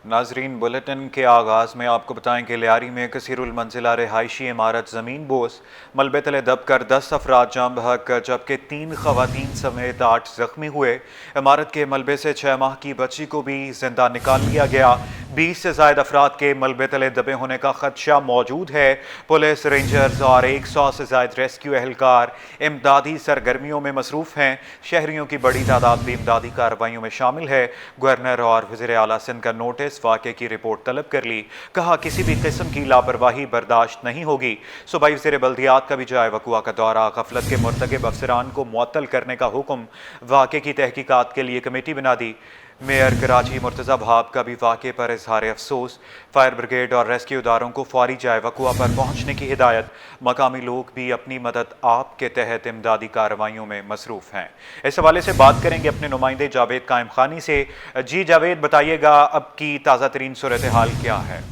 नाजरीन, बुलेटिन के आगाज़ में आपको बताएं कि लियारी में कसीरुल मंजिला रिहायशी इमारत ज़मीन बोस मलबे तले दब कर 10 अफराद जाम बहक जबकि 3 खवातीन समेत 8 जख्मी हुए। इमारत के मलबे से 6 माह की बच्ची को भी जिंदा निकाल लिया गया। 20 से ज़ायद अफराद के मलबे तले दबे होने का खदशा मौजूद है। पुलिस, रेंजर्स और 100 से ज़ायद रेस्क्यू एहलकार इमदादी सरगर्मियों में मसरूफ़ हैं। शहरियों की बड़ी तादाद भी इमदादी कार्रवाइयों में शामिल है। गवर्नर और वज़ीर आला सिंध का नोटिस वाक़े की रिपोर्ट तलब कर ली। कहा किसी भी किस्म की लापरवाही बर्दाश्त नहीं होगी। सूबाई वज़ीर बल्दियात का भी जाए वक़ुआ का दौरा। गफलत के मुर्तकिब अफसरान को मुअत्तल करने का हुक्म। वाक़े की तहकीकात के लिए कमेटी बना दी। मेयर कराची मुर्तज़ा भाब का भी वाक़े पर इजहार अफसोस। फायर ब्रिगेड और रेस्क्यू इदारों को फौरी जाए वक़ुआ पर पहुँचने की हिदायत। मकामी लोग भी अपनी मदद आप के तहत इमदादी कार्रवाइयों में मसरूफ़ हैं। इस हवाले से बात करेंगे अपने नुमाइंदे जावेद कायम खानी से। जी जावेद, बताइएगा अब की ताज़ा तरीन सूरत हाल क्या है?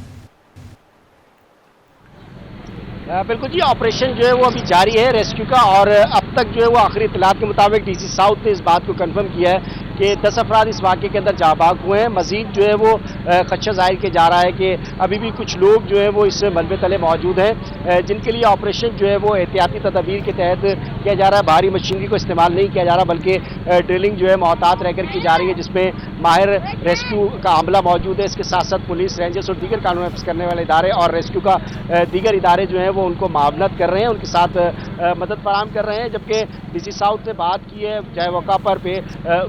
बिल्कुल जी, ऑपरेशन जो है वो अभी जारी है रेस्क्यू का, और अब तक जो है वो आखिरी इत्तलात के मुताबिक डीसी साउथ ने इस बात को कंफर्म किया है कि 10 अफराद इस वाक़े के अंदर जाबाक हुए हैं। मजीद जो है वो खदशा जाहिर किया जा रहा है कि अभी भी कुछ लोग जो है वो इस मलबे तले मौजूद हैं, जिनके लिए ऑपरेशन जो है वो एहतियाती तदबीर के तहत किया जा रहा है। भारी मशीनरी को इस्तेमाल नहीं किया जा रहा, बल्कि ड्रिलिंग जो है मोहतात रहकर की जा रही है, जिसमें माहिर रेस्क्यू का अमला मौजूद है। इसके साथ साथ पुलिस, रेंजर्स और दीगर कानून नाफिज करने वाले इदारे और रेस्क्यू का दीगर इदारे जो हैं वो उनको मावनत कर रहे हैं, उनके साथ मदद फराहम कर रहे हैं। जबकि डीसी साउथ से बात की है जाए वक़ा पर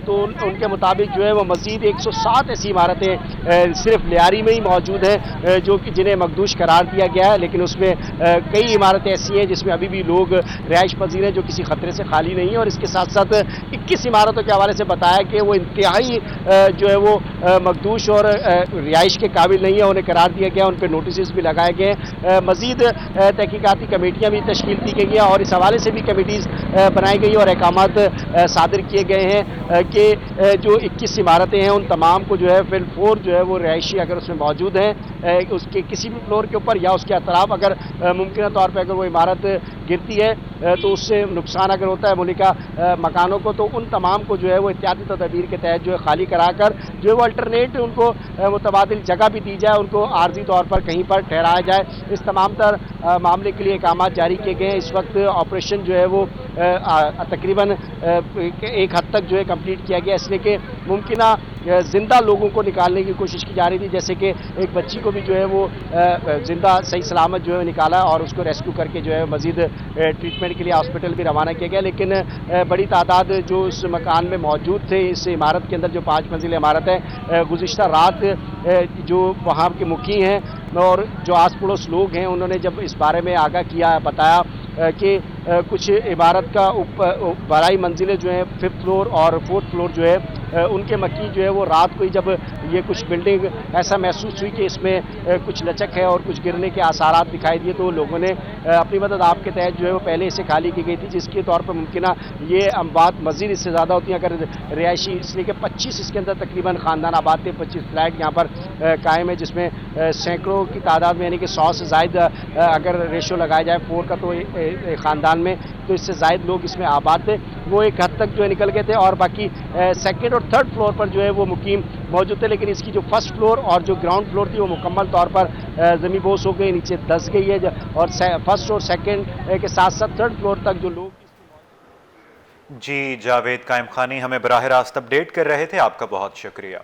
तो उनके मुताबिक जो है वो मज़ीद 107 ऐसी इमारतें सिर्फ लियारी में ही मौजूद हैं जो कि जिन्हें मखदूश करार दिया गया है, लेकिन उसमें कई इमारतें ऐसी हैं जिसमें अभी भी लोग रिहाइश पजीर हैं जो किसी खतरे से खाली नहीं है। और इसके साथ साथ 21 इमारतों के हवाले से बताया कि वो इंतहाई जो है वो मखदूश और रिहाइश के काबिल नहीं है, उन्हें करार दिया गया, उन पर नोटिस भी लगाए गए। मज़ीद तहकीकाती कमेटियाँ भी तश्कील दी गई हैं और इस हवाले से भी कमेटीज़ बनाई गई और अहकामात सादिर किए गए हैं कि जो 21 इमारतें हैं उन तमाम को जो है फिर फ्लोर जो है वो रिहायशी अगर उसमें मौजूद हैं, उसके किसी भी फ्लोर के ऊपर या उसके अतराफ अगर मुमकिन तौर पर अगर वो इमारत गिरती है तो उससे नुकसान अगर होता है मुलिका मकानों को, तो उन तमाम को जो है वो एहतियाती तदबीर के तहत जो है खाली कराकर जो है वो अल्टरनेट उनको मुतबादिल जगह भी दी जाए, उनको आर्जी तौर पर कहीं पर ठहराया जाए। इस तमाम तर मामले के लिए अहकाम जारी किए गए हैं। इस वक्त ऑपरेशन जो है वो तकरीबन एक हद तक जो है कंप्लीट किया गया, इसलिए कि मुमकिना जिंदा लोगों को निकालने की कोशिश की जा रही थी। जैसे कि एक बच्ची को भी जो है वो जिंदा सही सलामत जो है निकाला और उसको रेस्क्यू करके जो है मजीद ट्रीटमेंट के लिए हॉस्पिटल भी रवाना किया गया। लेकिन बड़ी तादाद जो इस मकान में मौजूद थे, इस इमारत के अंदर जो 5 मंजिल इमारत है, गुज़िश्ता रात जो वहाँ के मुखी हैं और जो आस पड़ोस लोग हैं उन्होंने जब इस बारे में आगाह किया, बताया कि कुछ इमारत का बराई मंजिलें जो हैं 5th फ्लोर और 4th फ्लोर जो है उनके मक्की जो है वो रात को ही जब ये कुछ बिल्डिंग ऐसा महसूस हुई कि इसमें कुछ लचक है और कुछ गिरने के आसारात दिखाई दिए, तो लोगों ने अपनी मदद आपके तहत जो है वो पहले इसे खाली की गई थी, जिसके तौर पर मुमकिन ये बात मज़ीद इससे ज़्यादा होती है अगर रिहायशी, इसलिए कि 25 इसके अंदर तकरीबन ख़ानदान आबाद थे, 25 फ्लैट यहाँ पर कायम है, जिसमें सैकड़ों की तादाद में यानी कि 100 से ज़ायद अगर रेशो लगाया जाए 4 का तो ख़ानदान में, तो इससे ज़ायद लोग इसमें आबाद थे, वो एक हद तक जो है निकल गए थे और बाकी सेकेंड और थर्ड फ्लोर पर जो है वो मुकीम मौजूद थे। लेकिन इसकी जो फर्स्ट फ्लोर और जो ग्राउंड फ्लोर थी वो मुकम्मल तौर पर ज़मीन बोस हो गई, नीचे धंस गई है और फर्स्ट और सेकेंड के साथ साथ थर्ड फ्लोर तक जो लोग। जी जावेद कायम खानी हमें बराह रास्त अपडेट कर रहे थे, आपका बहुत शुक्रिया।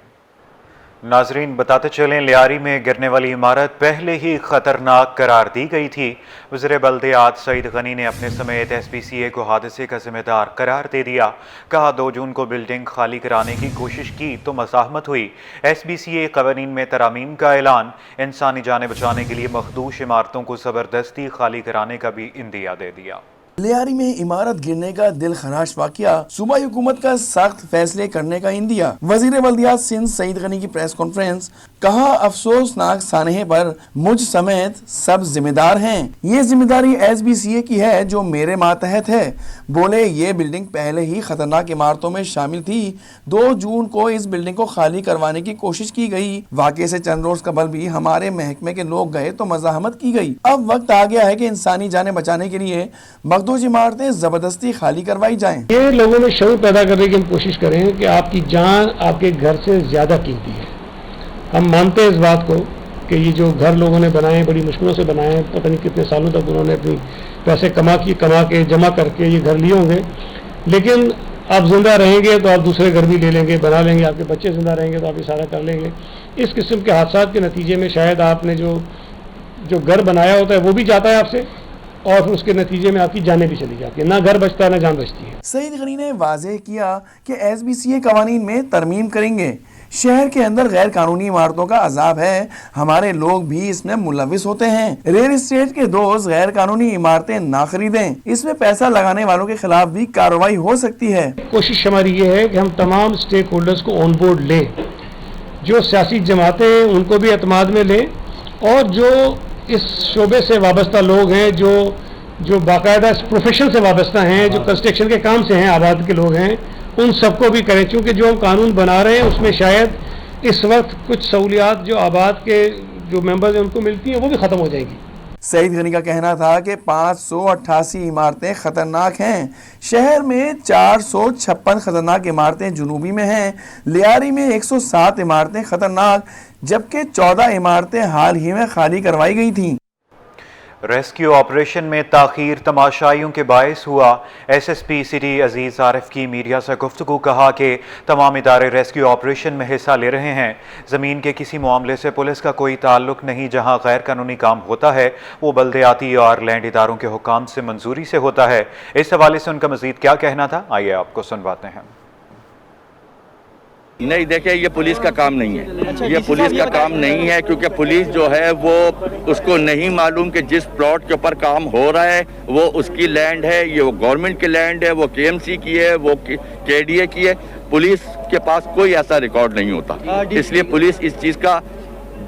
नाजरीन, बताते चलें, लियारी में गिरने वाली इमारत पहले ही खतरनाक करार दी गई थी। वज़ीर बल्दियात सईद गनी ने अपने समेत SPCA को हादसे का जिम्मेदार करार दे दिया। कहा 2 जून को बिल्डिंग खाली कराने की कोशिश की तो मज़ाहमत हुई। SPCA कवानीन में तरामीम का ऐलान। इंसानी जानें बचाने के लिए मखदूश इमारतों को ज़बरदस्ती खाली कराने का भी इंदिया दे दिया। लियारी में इमारत गिरने का दिल खराश वाकया, सूबाई हुकूमत का सख्त फैसले करने का इंदिया। वजीर बल्दियात सिंध सईद गनी की प्रेस कॉन्फ्रेंस। कहा अफसोसनाक सानहे पर मुझ समेत सब जिम्मेदार हैं। ये जिम्मेदारी SBCA की है जो मेरे मातहत है। बोले ये बिल्डिंग पहले ही खतरनाक इमारतों में शामिल थी। 2 जून को इस बिल्डिंग को खाली करवाने की कोशिश की गई। वाकये से चंद रोज कबल भी हमारे महकमे के लोग गए तो मज़ाहमत की गई। अब वक्त आ गया है कि इंसानी जानें बचाने के लिए मखदूश इमारतें जबरदस्ती खाली करवाई जाएं। ये लोगों में शऊर पैदा करने की हम कोशिश करें कि आपकी जान आपके घर से ज्यादा कीमती है। हम मानते हैं इस बात को कि ये जो घर लोगों ने बनाए हैं बड़ी मुश्किलों से बनाए हैं, पता नहीं कितने सालों तक उन्होंने अपनी पैसे कमा के जमा करके ये घर लिए होंगे, लेकिन आप जिंदा रहेंगे तो आप दूसरे घर भी ले लेंगे, बना लेंगे, आपके बच्चे जिंदा रहेंगे तो आप ये सारा कर लेंगे। इस किस्म के हादसा के नतीजे में शायद आपने जो घर बनाया होता है वो भी जाता है आपसे, और फिर उसके नतीजे में आपकी जानें भी चली जाती है, ना घर बचता है ना जान बचती है। सईद गनी ने वाज़ेह किया कि SBCA कवानीन में तरमीम करेंगे। शहर के अंदर गैर कानूनी इमारतों का अजाब है, हमारे लोग भी इसमें मुलविस होते हैं। रियल एस्टेट के दोस्त गैर कानूनी इमारतें ना खरीदें, इसमें पैसा लगाने वालों के खिलाफ भी कार्रवाई हो सकती है। कोशिश हमारी ये है कि हम तमाम स्टेक होल्डर्स को ऑन बोर्ड लें, जो सियासी जमातें हैं उनको भी एतमाद में लें, और जो इस शोबे से वाबस्ता लोग हैं, जो बाकायदा इस प्रोफेशन से वाबस्ता हैं, जो कंस्ट्रक्शन के काम से हैं, आबाद के लोग हैं, उन सबको भी करें, क्योंकि जो हम कानून बना रहे हैं उसमें शायद इस वक्त कुछ सहूलियात जो आबाद के जो मेंबर्स हैं उनको मिलती हैं वो भी ख़त्म हो जाएंगी। सईद गनी का कहना था कि 588 इमारतें खतरनाक हैं। शहर में 456 खतरनाक इमारतें जुनूबी में हैं। लियारी में 107 इमारतें खतरनाक, जबकि 14 इमारतें हाल ही में खाली करवाई गई थीं। रेस्क्यू ऑपरेशन में ताख़ीर तमाशाइयों के बायस हुआ। SSP सिटी अजीज़ आरिफ की मीडिया से गुफ्तगू, कहा कि तमाम इदारे रेस्क्यू ऑपरेशन में हिस्सा ले रहे हैं। ज़मीन के किसी मामले से पुलिस का कोई ताल्लुक नहीं। जहां गैर कानूनी काम होता है वो बल्दियाती और लैंड इदारों के हुकाम से मंजूरी से होता है। इस हवाले से उनका मज़ीद क्या कहना था, आइए आपको सुनवाते हैं। नहीं, देखिए ये पुलिस का काम नहीं है, ये पुलिस का काम नहीं है, क्योंकि पुलिस जो है वो उसको नहीं मालूम कि जिस प्लॉट के ऊपर काम हो रहा है वो उसकी लैंड है, ये वो गवर्नमेंट की लैंड है, वो KMC की है, वो KDA की है। पुलिस के पास कोई ऐसा रिकॉर्ड नहीं होता, इसलिए पुलिस इस चीज़ का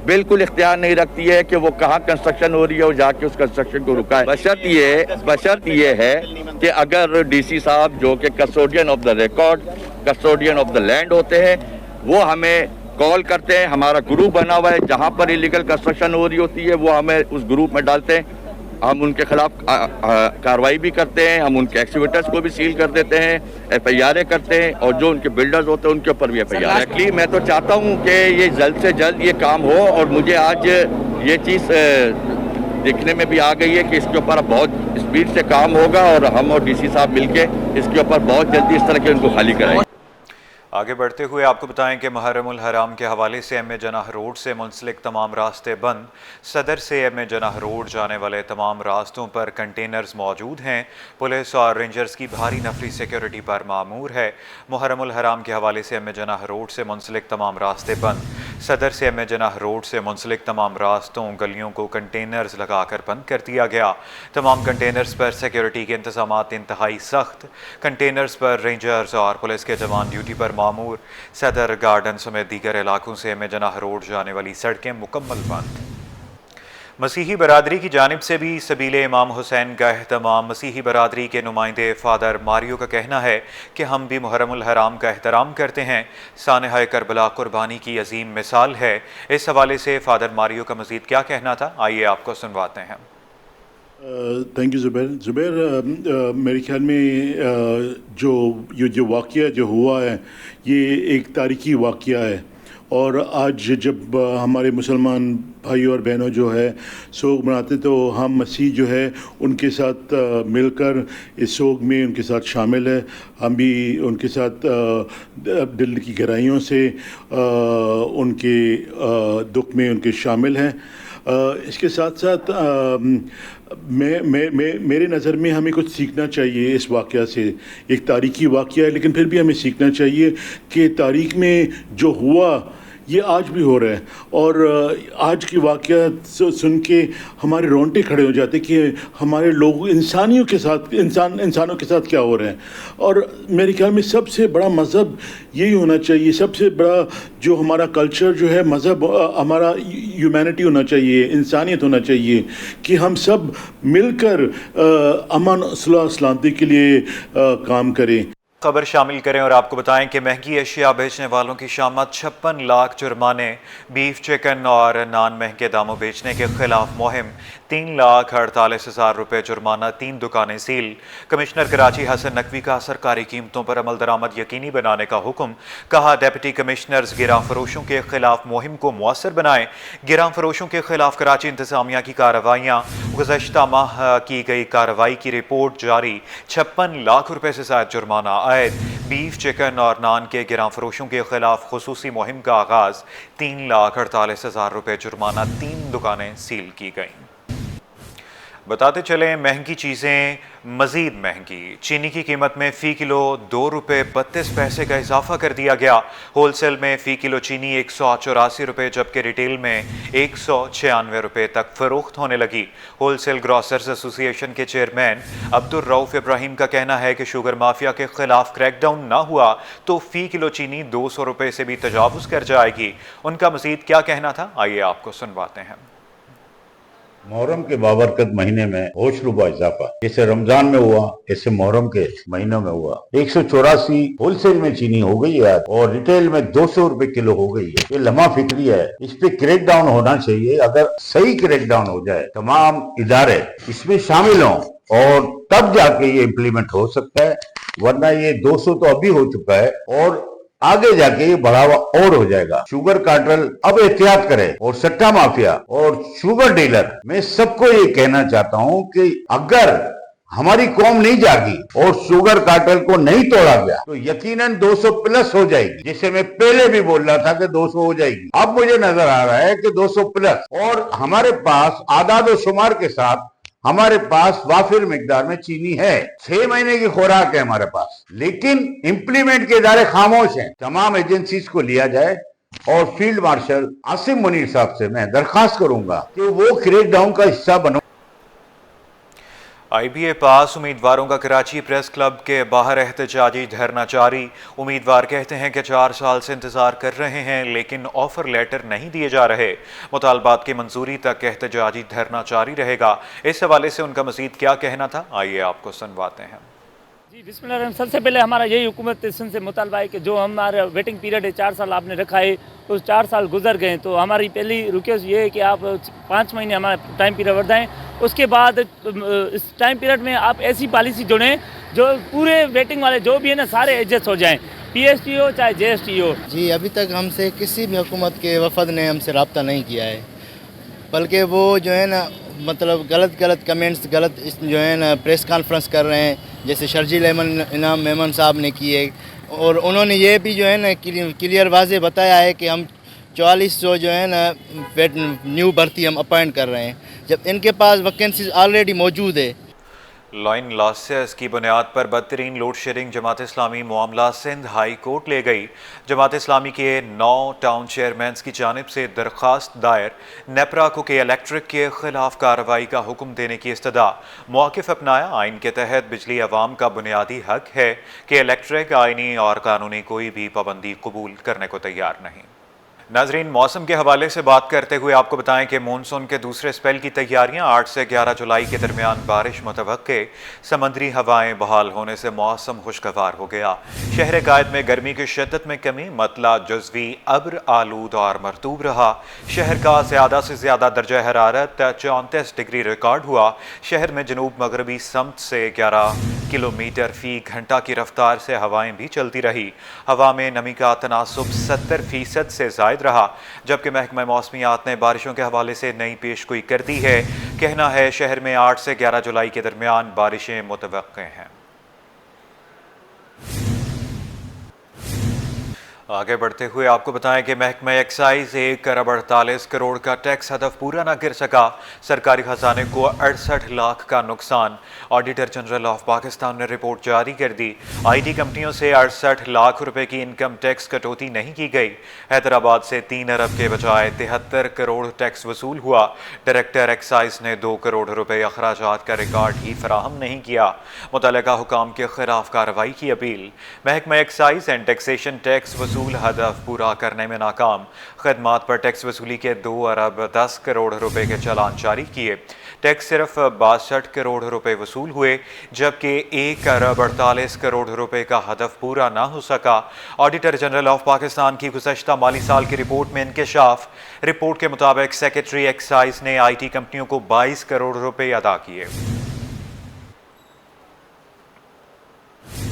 बिल्कुल इख्तियार नहीं रखती है कि वो कहाँ कंस्ट्रक्शन हो रही है और जाके उस कंस्ट्रक्शन को रुकाए। बशर्त ये है कि अगर DC साहब जो कि custodian of the record, custodian of the land होते हैं, वो हमें कॉल करते हैं। हमारा ग्रुप बना हुआ है, जहाँ पर इलीगल कंस्ट्रक्शन हो रही होती है वो हमें उस ग्रुप में डालते हैं। हम उनके खिलाफ कार्रवाई भी करते हैं, हम उनके एक्सीवेटर्स को भी सील कर देते हैं, FIR करते हैं, और जो उनके बिल्डर्स होते हैं उनके ऊपर भी FIR। एक्चुअली मैं तो चाहता हूँ कि ये जल्द से जल्द ये काम हो, और मुझे आज ये चीज़ देखने में भी आ गई है कि इसके ऊपर बहुत स्पीड से काम होगा, और हम और DC साहब मिलके इसके ऊपर बहुत जल्दी इस तरह के उनको खाली कराएंगे। आगे बढ़ते हुए आपको बताएं कि मुहर्रमुल हराम के हवाले से MA जनाह रोड से मुंसलिक तमाम रास्ते बंद। सदर से MA जनाह रोड जाने वाले तमाम रास्तों पर कंटेनर्स मौजूद हैं। पुलिस और रेंजर्स की भारी नफरी सिक्योरिटी पर मामूर है। मुहर्रमुल हराम के हवाले से MA जनाह रोड से मुंसलिक तमाम रास्ते बंद। सदर से MA जनाह रोड से मुंसलिक तमाम रास्तों गलियों को कंटेनर्स लगाकर बंद कर दिया गया। तमाम कंटेनर्स पर सिक्योरिटी के इंतजामात इंतहाई सख्त। कंटेनर्स पर रेंजर्स और पुलिस के जवान ड्यूटी पर मामूर। सदर गार्डन समेत दीगर इलाकों से MA जनाह रोड जाने वाली सड़कें मुकम्मल बंद। मसीही बरादरी की जानिब से भी सबीले इमाम हुसैन का एहतमाम। मसीही बरादरी के नुमाइंदे फादर मारियो का कहना है कि हम भी मुहर्रमुल हराम का एहतराम करते हैं। सानहा करबला कुर्बानी की अजीम मिसाल है। इस हवाले से फादर मारियो का मजीद क्या कहना था, आइए आपको सुनवाते हैं। Thank you Zubair. मेरे ख्याल में जो वाक़या जो हुआ है ये एक तारीख़ी वाक़या है, और आज जब हमारे मुसलमान भाई और बहनों जो है सोग मनाते तो हम मसीह जो है उनके साथ मिलकर इस सोग में उनके साथ शामिल है। हम भी उनके साथ दिल की गहराइयों से उनके दुख में उनके शामिल हैं। इसके साथ साथ मेरे नज़र में हमें कुछ सीखना चाहिए इस वाक़या से। एक तारीख़ी वाक़या है, लेकिन फिर भी हमें सीखना चाहिए कि तारीख़ में जो हुआ ये आज भी हो रहा है, और आज की वाक़या सुन के हमारे रोंगटे खड़े हो जाते कि हमारे लोग इंसानों के साथ क्या हो रहा है। और मेरे ख्याल में सबसे बड़ा मज़हब यही होना चाहिए, सबसे बड़ा जो हमारा कल्चर जो है मज़हब हमारा ह्यूमैनिटी होना चाहिए, इंसानियत होना चाहिए, कि हम सब मिलकर अमन सलामती के लिए काम करें। खबर शामिल करें और आपको बताएं कि महंगी अशिया बेचने वालों की शामत 56 लाख जुर्माने, बीफ, चिकन और नान महंगे दामों बेचने के खिलाफ मुहिम, 3,48,000 रुपये जुर्माना, 3 दुकानें सील। कमिश्नर कराची हसन नकवी का सरकारी कीमतों पर अमल दरामद यकीनी बनाने का हुक्म। कहा डिप्टी कमिश्नर्स गिरां फरोशों के खिलाफ मुहिम को मौसर बनाएं। गिरां फरोशों के खिलाफ कराची इंतजामिया की कार्रवाइयाँ, गुज़श्ता माह की गई कार्रवाई की रिपोर्ट जारी, 56 लाख रुपये से ज्यादा जुर्माना आयद। बीफ, चिकन और नान के गिरां फरोशों के खिलाफ खुसूसी मुहिम का आगाज, 3,48,000 रुपये जुर्माना, 3 दुकानें सील की गईं। बताते चलें महंगी चीज़ें मज़ीद महंगी। चीनी की कीमत में फ़ी किलो 2 रुपये 32 पैसे का इजाफा कर दिया गया। होलसेल में फ़ी किलो चीनी 184 रुपये जबकि रिटेल में 196 रुपये तक फ़रोख्त होने लगी। होलसेल ग्रॉसर्स एसोसिएशन के चेयरमैन अब्दुल रऊफ इब्राहिम का कहना है कि शुगर माफिया के खिलाफ क्रैकडाउन ना हुआ तो फ़ी किलो चीनी 200 रुपये से भी तजावुज़ कर जाएगी। उनका मज़ीद क्या कहना था, आइए आपको सुनवाते हैं। मुहर्रम के बाबरकत महीने में होश रुबा इजाफा जैसे रमजान में हुआ, ऐसे मुहर्रम के महीनों में हुआ। 184 होलसेल में चीनी हो गई है और रिटेल में 200 रुपए किलो हो गई है। ये लम्हा फिक्री है, इस पे क्रैकडाउन होना चाहिए। अगर सही क्रैकडाउन हो जाए, तमाम इदारे इसमें शामिल हों और तब जाके ये इम्प्लीमेंट हो सकता है, वरना ये 200 तो अभी हो चुका है और आगे जाके ये बढ़ावा और हो जाएगा। शुगर कार्टेल अब एहतियात करे और सट्टा माफिया और शुगर डीलर, मैं सबको ये कहना चाहता हूं कि अगर हमारी कौम नहीं जागी और शुगर कार्टेल को नहीं तोड़ा गया तो यकीनन 200 प्लस हो जाएगी। जैसे मैं पहले भी बोल रहा था कि 200 हो जाएगी, अब मुझे नजर आ रहा है कि 200 प्लस। और हमारे पास आदाद और शुमार के साथ हमारे पास वाफिर मिकदार में चीनी है, 6 महीने की खुराक है हमारे पास, लेकिन इंप्लीमेंट के इदारे खामोश हैं। तमाम एजेंसीज को लिया जाए और फील्ड मार्शल आसिम मुनीर साहब से मैं दरखास्त करूंगा कि वो क्रैकडाउन का हिस्सा बनो। IBA पास उम्मीदवारों का कराची प्रेस क्लब के बाहर एहतजाजी धरना जारी। उम्मीदवार कहते हैं कि 4 साल से इंतजार कर रहे हैं लेकिन ऑफर लेटर नहीं दिए जा रहे। मुतालबात की मंजूरी तक एहतजाजी धरना जारी रहेगा। इस हवाले से उनका मजीद क्या कहना था, आइए आपको सुनवाते हैं। जी बिस्मिल्लाह। सबसे पहले हमारा यही हुकूमत से मुतालबा है कि जो हमारा वेटिंग पीरियड है 4 साल आपने रखा है, उस 4 साल गुजर गए, तो हमारी पहली रिक्वेस्ट ये है कि आप 5 महीने हमारा टाइम पीरियड बढ़ाएं। उसके बाद इस टाइम पीरियड में आप ऐसी पॉलिसी जोड़ें जो पूरे वेटिंग वाले जो भी है ना सारे एडजस्ट हो जाएं, PST हो चाहे JST हो। जी अभी तक हमसे किसी भी हुकूमत के वफद ने हमसे रब्ता नहीं किया है, बल्कि वो जो है ना मतलब गलत कमेंट्स, जो है ना प्रेस कॉन्फ्रेंस कर रहे हैं, जैसे शर्जील इनाम मेमन साहब ने किए। और उन्होंने ये भी जो है ना क्लियर वाज़े बताया है कि हम 4400 जो है ना न्यू भर्ती हम अपॉइंट कर रहे हैं, जब इनके पास वैकेंसीज ऑलरेडी मौजूद है। लाइन लॉसेस की बुनियाद पर बदतरीन लोड शेडिंग जमात इस्लामी मामला सिंध हाई कोर्ट ले गई। जमात इस्लामी के 9 टाउन चेयरमैन की जानिब से दरख्वास्त दायर। नेपरा को के इलेक्ट्रिक के खिलाफ कार्रवाई का हुक्म देने की इस्तदा। मौक़िफ़ अपनाया। आइन के तहत बिजली अवाम का बुनियादी हक है कि इलेक्ट्रिक आइनी और कानूनी कोई भी पाबंदी कबूल करने को तैयार नहीं। नाजरीन, मौसम के हवाले से बात करते हुए आपको बताएं कि मानसून के दूसरे स्पेल की तैयारियां 8 से 11 जुलाई के दरमियान बारिश मुतवक्के। समंदरी हवाएं बहाल होने से मौसम खुशगवार हो गया। शहर कायद में गर्मी की शिद्दत में कमी, मतला जुज़वी अब्र आलूद और मरतूब रहा। शहर का ज़्यादा से ज़्यादा दर्जा हरारत 34 डिग्री रिकॉर्ड हुआ। शहर में जनूब मगरबी समत से 11 किलोमीटर फ़ी घंटा की रफ्तार से हवाएं भी चलती रही। हवा में नमी का तनासुब 70% से ज़ायद रहा, जबकि महकमा मौसमियात ने बारिशों के हवाले से नई पेशगोई कर दी है। कहना है शहर में 8 से 11 जुलाई के दरमियान बारिशें मुतवक्के हैं। आगे बढ़ते हुए आपको बताएं कि महकमा एक्साइज 1 अरब 48 करोड़ का टैक्स हदफ पूरा न कर सका। सरकारी खजाने को 68 लाख का नुकसान। ऑडिटर जनरल ऑफ पाकिस्तान ने रिपोर्ट जारी कर दी। IT कंपनियों से 68 लाख रुपए की इनकम टैक्स कटौती नहीं की गई। हैदराबाद से 3 अरब के बजाय 73 करोड़ टैक्स वसूल हुआ। डायरेक्टर एक्साइज ने 2 करोड़ रुपए अखराजात का रिकॉर्ड ही फराहम नहीं किया। मुतल्लिका हुकाम के खिलाफ कार्रवाई की अपील। महकमा एक्साइज एंड टैक्सेशन टैक्स वसूल मौसूल हदफ पूरा करने में नाकाम। खदमात पर टैक्स वसूली के 2 अरब 10 करोड़ रुपए के चालान जारी किए। टैक्स सिर्फ 62 करोड़ रुपए वसूल हुए, जबकि 1 अरब 48 करोड़ रुपए का हदफ पूरा ना हो सका। ऑडिटर जनरल ऑफ पाकिस्तान की गुज़श्ता माली साल की रिपोर्ट में इंकशाफ। रिपोर्ट के मुताबिक सेक्रेटरी एक्साइज ने IT कंपनियों को 22 करोड़ रुपए अदा किए।